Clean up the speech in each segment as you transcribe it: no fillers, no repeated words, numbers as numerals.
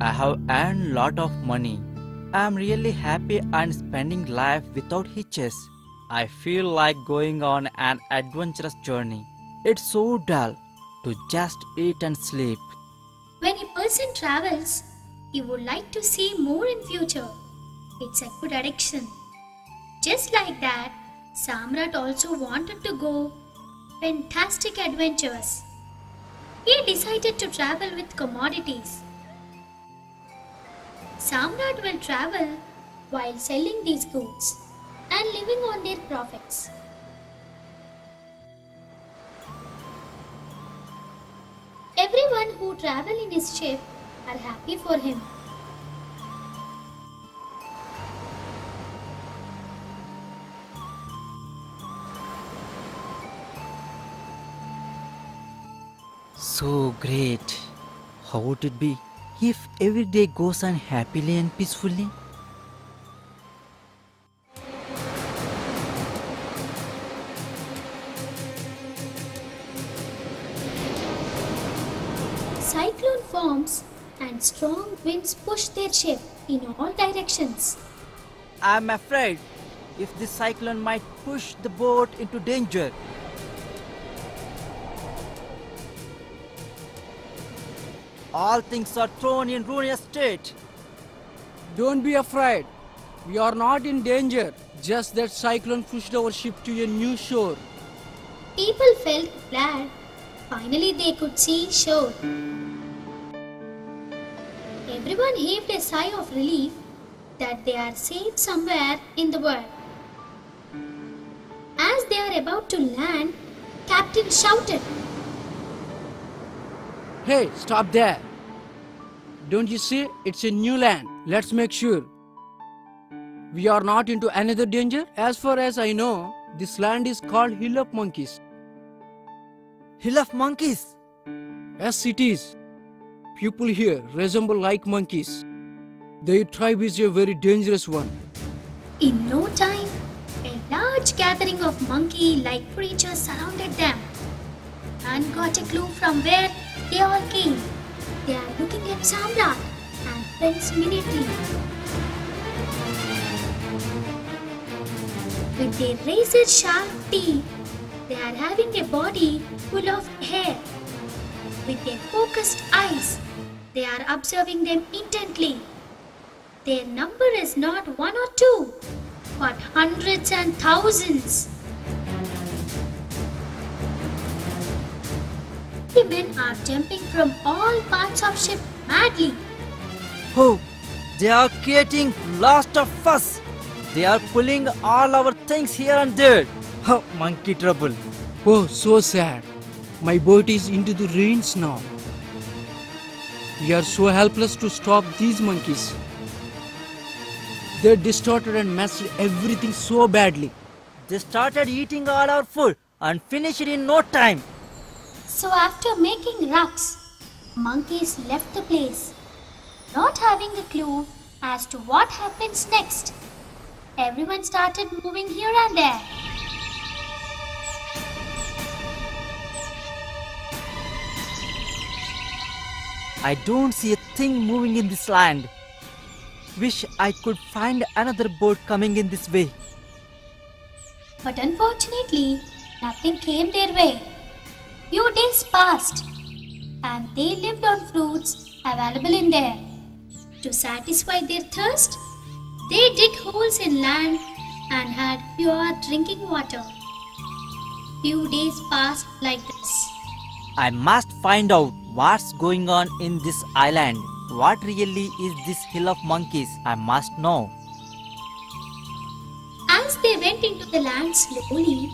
I have earned lot of money. I am really happy and spending life without hitches. I feel like going on an adventurous journey. It's so dull to just eat and sleep. When a person travels, he would like to see more in future. It's a good addiction. Just like that, Samrat also wanted to go fantastic adventures. He decided to travel with commodities. Samrat will travel while selling these goods and living on their profits. Everyone who travel in his ship are happy for him. So great. How would it be if every day goes on happily and peacefully? Cyclone forms and strong winds push their ship in all directions. I'm afraid if this cyclone might push the boat into danger. All things are thrown in ruinous state. Don't be afraid. We are not in danger. Just that cyclone pushed our ship to a new shore. People felt glad. Finally they could see shore. Everyone heaved a sigh of relief that they are safe somewhere in the world. As they are about to land, Captain shouted, Hey, stop there. Don't you see? It's a new land. Let's make sure. We are not into another danger. As far as I know, this land is called Hill of Monkeys. Hill of Monkeys? Yes, it is. People here resemble like monkeys. Their tribe is a very dangerous one. In no time, a large gathering of monkey-like creatures surrounded them. None got a clue from where they all came. They are looking at Samrat and friends immediately. With their razor-sharp teeth, they are having a body full of hair. With their focused eyes, they are observing them intently. Their number is not one or two, but hundreds and thousands. The men are jumping from all parts of ship madly. Oh, they are creating lots of fuss. They are pulling all our things here and there. Oh, monkey trouble. Oh, so sad. My boat is into the rains now. We are so helpless to stop these monkeys. They distorted and messed everything so badly. They started eating all our food and finished it in no time. So after making rucks, monkeys left the place, not having a clue as to what happens next. Everyone started moving here and there. I don't see a thing moving in this land. Wish I could find another boat coming in this way. But unfortunately, nothing came their way. Few days passed, and they lived on fruits available in there. To satisfy their thirst, they dig holes in land and had pure drinking water. Few days passed like this. I must find out what's going on in this island. What really is this Hill of Monkeys? I must know. As they went into the land slowly,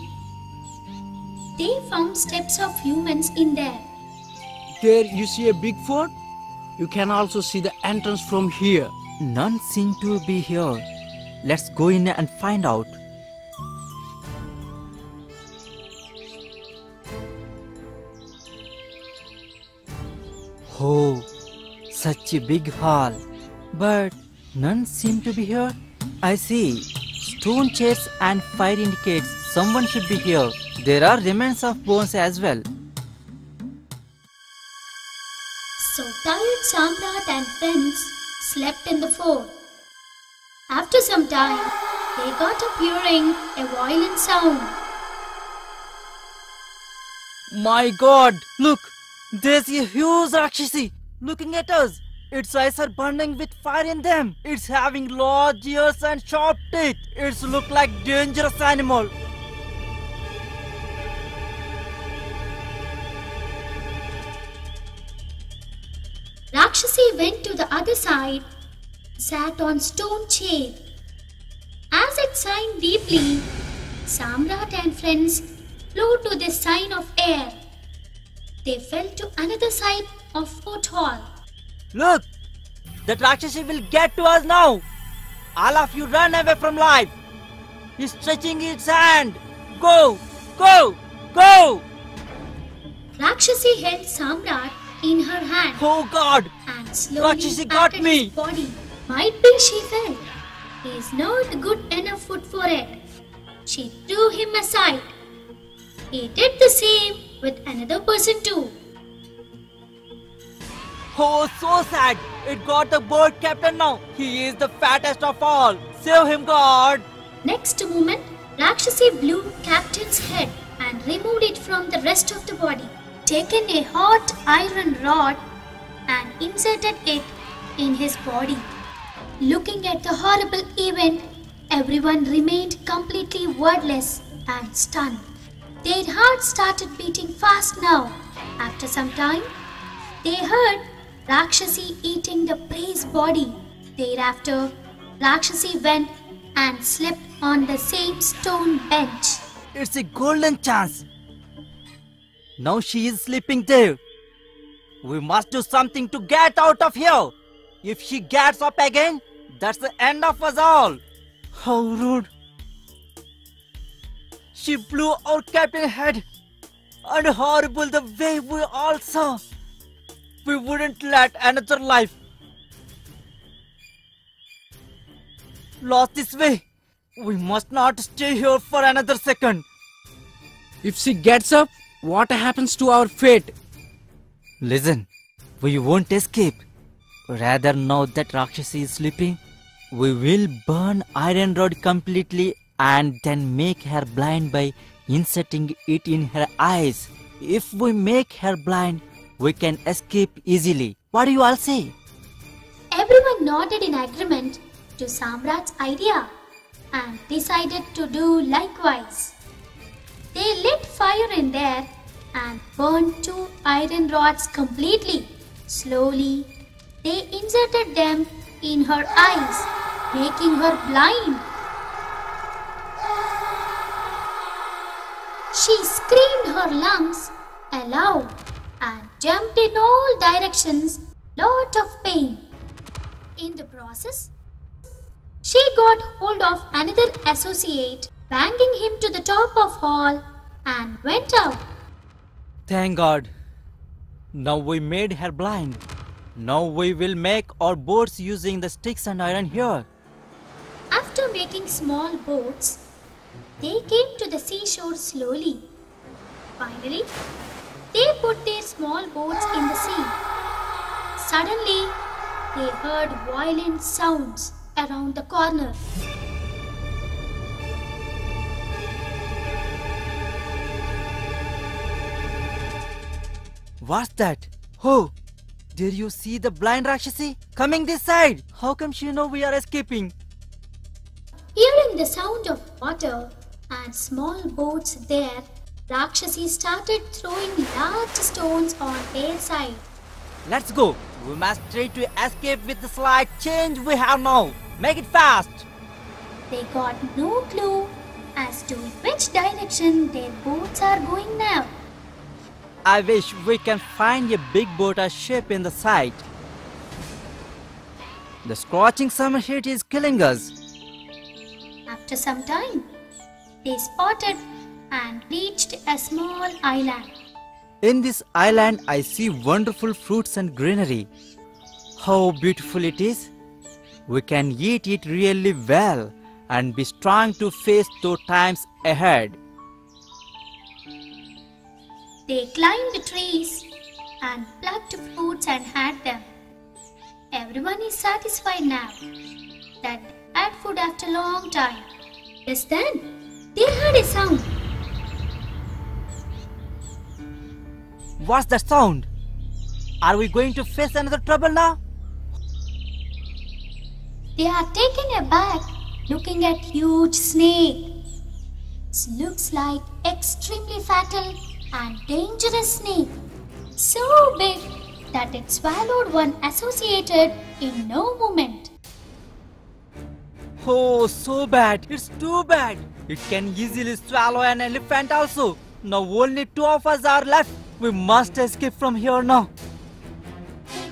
they found steps of humans in there. There you see a big fort. You can also see the entrance from here. None seem to be here. Let's go in and find out. Oh, such a big hall. But none seem to be here. I see. Stone chairs and fire indicates someone should be here. There are remains of bones as well. So tired Samrat and friends slept in the fort. After some time, they got up hearing a violent sound. My god, look! There's a huge Rakshasi looking at us. Its eyes are burning with fire in them. It's having large ears and sharp teeth. It's look like dangerous animal. Rakshasi went to the other side, sat on stone chair. As it sighed deeply, Samrat and friends flew to this sign of air. They fell to another side of fort hall. Look! That Rakshasi will get to us now. All of you run away from life. He's stretching its hand. Go! Go! Go! Rakshasi held Samrat in her hand Oh god! and slowly Rakshasi got patted me. his body. Might be, she felt. He is not good enough food for it. She threw him aside. He did the same with another person too. Oh, so sad. It got the boat captain now. He is the fattest of all. Save him, God. Next moment, Rakshasi blew Captain's head and removed it from the rest of the body. Taken a hot iron rod and inserted it in his body. Looking at the horrible event, everyone remained completely wordless and stunned. Their hearts started beating fast now. After some time, they heard Rakshasi eating the prey's body. Thereafter, Rakshasi went and slept on the same stone bench. It's a golden chance. Now she is sleeping there. We must do something to get out of here. If she gets up again, that's the end of us all. How rude. She blew our captain's head. And horrible the way we all saw. We wouldn't let another life lost this way. We must not stay here for another second. If she gets up, what happens to our fate? Listen, we won't escape. Rather, now that Rakshasi is sleeping, we will burn iron rod completely and then make her blind by inserting it in her eyes. If we make her blind, we can escape easily. What do you all say? Everyone nodded in agreement to Samrat's idea and decided to do likewise. They lit fire in there and burned 2 iron rods completely. Slowly, they inserted them in her eyes, making her blind. She screamed her lungs aloud and jumped in all directions, lot of pain. In the process, she got hold of another associate, banging him to the top of hall and went out. Thank God. Now we made her blind. Now we will make our boats using the sticks and iron here. After making small boats, they came to the seashore slowly. Finally, they put their small boats in the sea. Suddenly, they heard violent sounds around the corner. What's that? Oh, did you see the blind Rakshasi coming this side? How come she know we are escaping? Hearing the sound of water and small boats there, Rakshasi started throwing large stones on their side. Let's go. We must try to escape with the slight change we have now. Make it fast. They got no clue as to which direction their boats are going now. I wish we can find a big boat or ship in the sight. The scorching summer heat is killing us. After some time, they spotted and reached a small island. In this island, I see wonderful fruits and greenery. How beautiful it is. We can eat it really well and be strong to face those times ahead. They climbed trees and plucked fruits and had them. Everyone is satisfied now that they had food after a long time. Just then, they heard a sound. What's that sound? Are we going to face another trouble now? They are taken aback looking at huge snake. It looks like extremely fatal and dangerous snake. So big that it swallowed one associated in no moment. Oh, so bad. It's too bad. It can easily swallow an elephant also. Now only two of us are left. We must escape from here now. They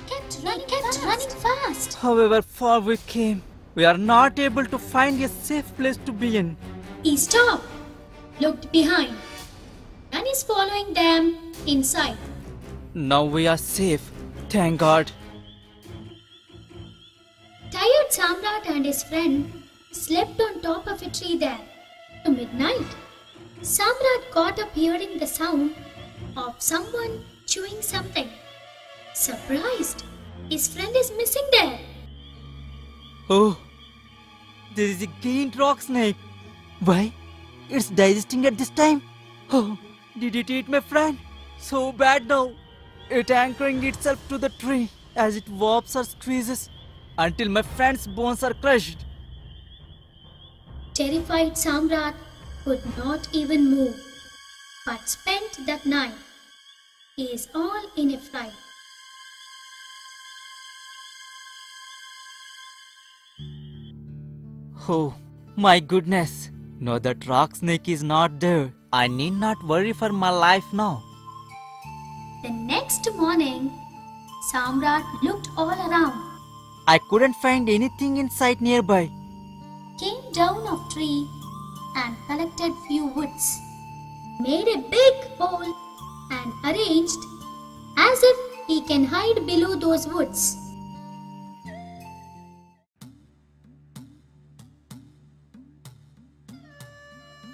kept running fast. However far we came, we are not able to find a safe place to be in. He stopped, looked behind, and is following them inside. Now we are safe. Thank God. Tired Samrat and his friend slept on top of a tree there to midnight. Samrat got up hearing the sound of someone chewing something. Surprised, his friend is missing there. Oh, there is a giant rock snake. Why? It's digesting at this time. Oh, did it eat my friend? So bad now. It anchoring itself to the tree as it warps or squeezes until my friend's bones are crushed. Terrified Samrat could not even move, but spent that night. He is all in a fright. Oh, my goodness. No, that rock snake is not there. I need not worry for my life now. The next morning, Samrat looked all around, I couldn't find anything in sight nearby. came down off tree and collected few woods, made a big hole and arranged as if he can hide below those woods.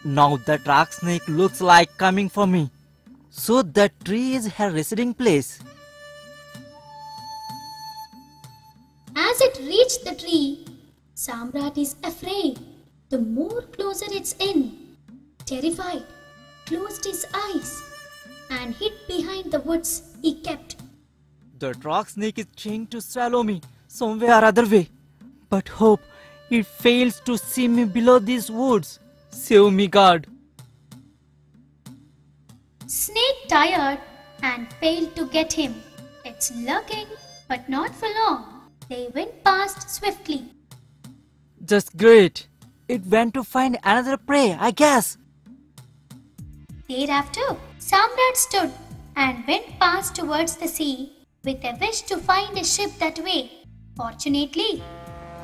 Now that rock snake looks like coming for me. So that tree is her residing place. As it reached the tree, Samrat is afraid. The more closer it's in, terrified, closed his eyes and hid behind the woods he kept. That rock snake is trying to swallow me some way or other way. But hope it fails to see me below these woods. Save me, God. Snake tired and failed to get him. It's lurking, but not for long. They went past swiftly. Just great. It went to find another prey, I guess. Thereafter, Samrat stood and went past towards the sea with a wish to find a ship that way. Fortunately,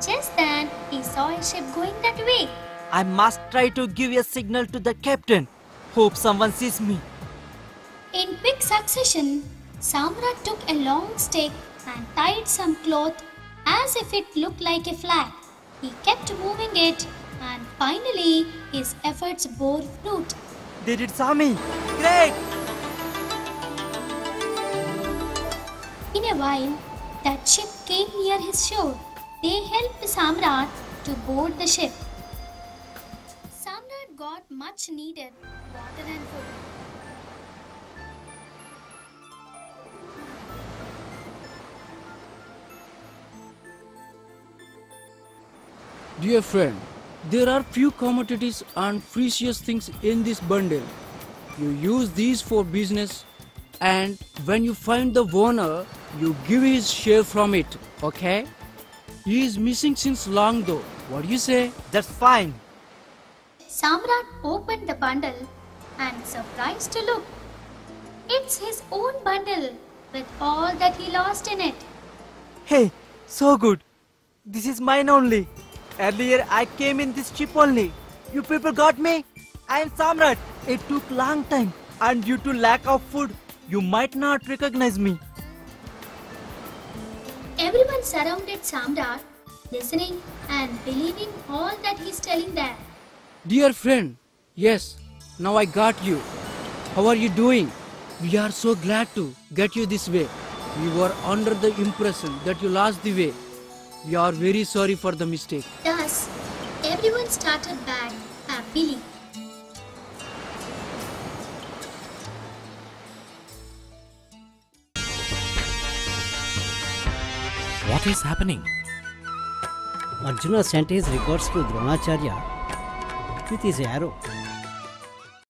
just then he saw a ship going that way. I must try to give a signal to the captain. Hope someone sees me. In quick succession, Samrat took a long stick and tied some cloth as if it looked like a flag. He kept moving it and finally his efforts bore fruit. They did saw me. Great! In a while, that ship came near his shore. They helped Samrat to board the ship. Samrat got much needed water and food. Dear friend, there are few commodities and precious things in this bundle. You use these for business, and when you find the owner, you give his share from it, okay? He is missing since long though. What do you say? That's fine. Samrat opened the bundle and surprised to look. It's his own bundle with all that he lost in it. Hey, so good. This is mine only. Earlier I came in this ship only. You people got me? I am Samrat. It took long time and due to lack of food, you might not recognize me. Everyone surrounded Samrat, listening and believing all that he's telling them. Dear friend, yes, now I got you. How are you doing? We are so glad to get you this way. We were under the impression that you lost the way. We are very sorry for the mistake. Thus, everyone started bad, happily. What is happening? Arjuna sent his regards to Dronacharya with his arrow.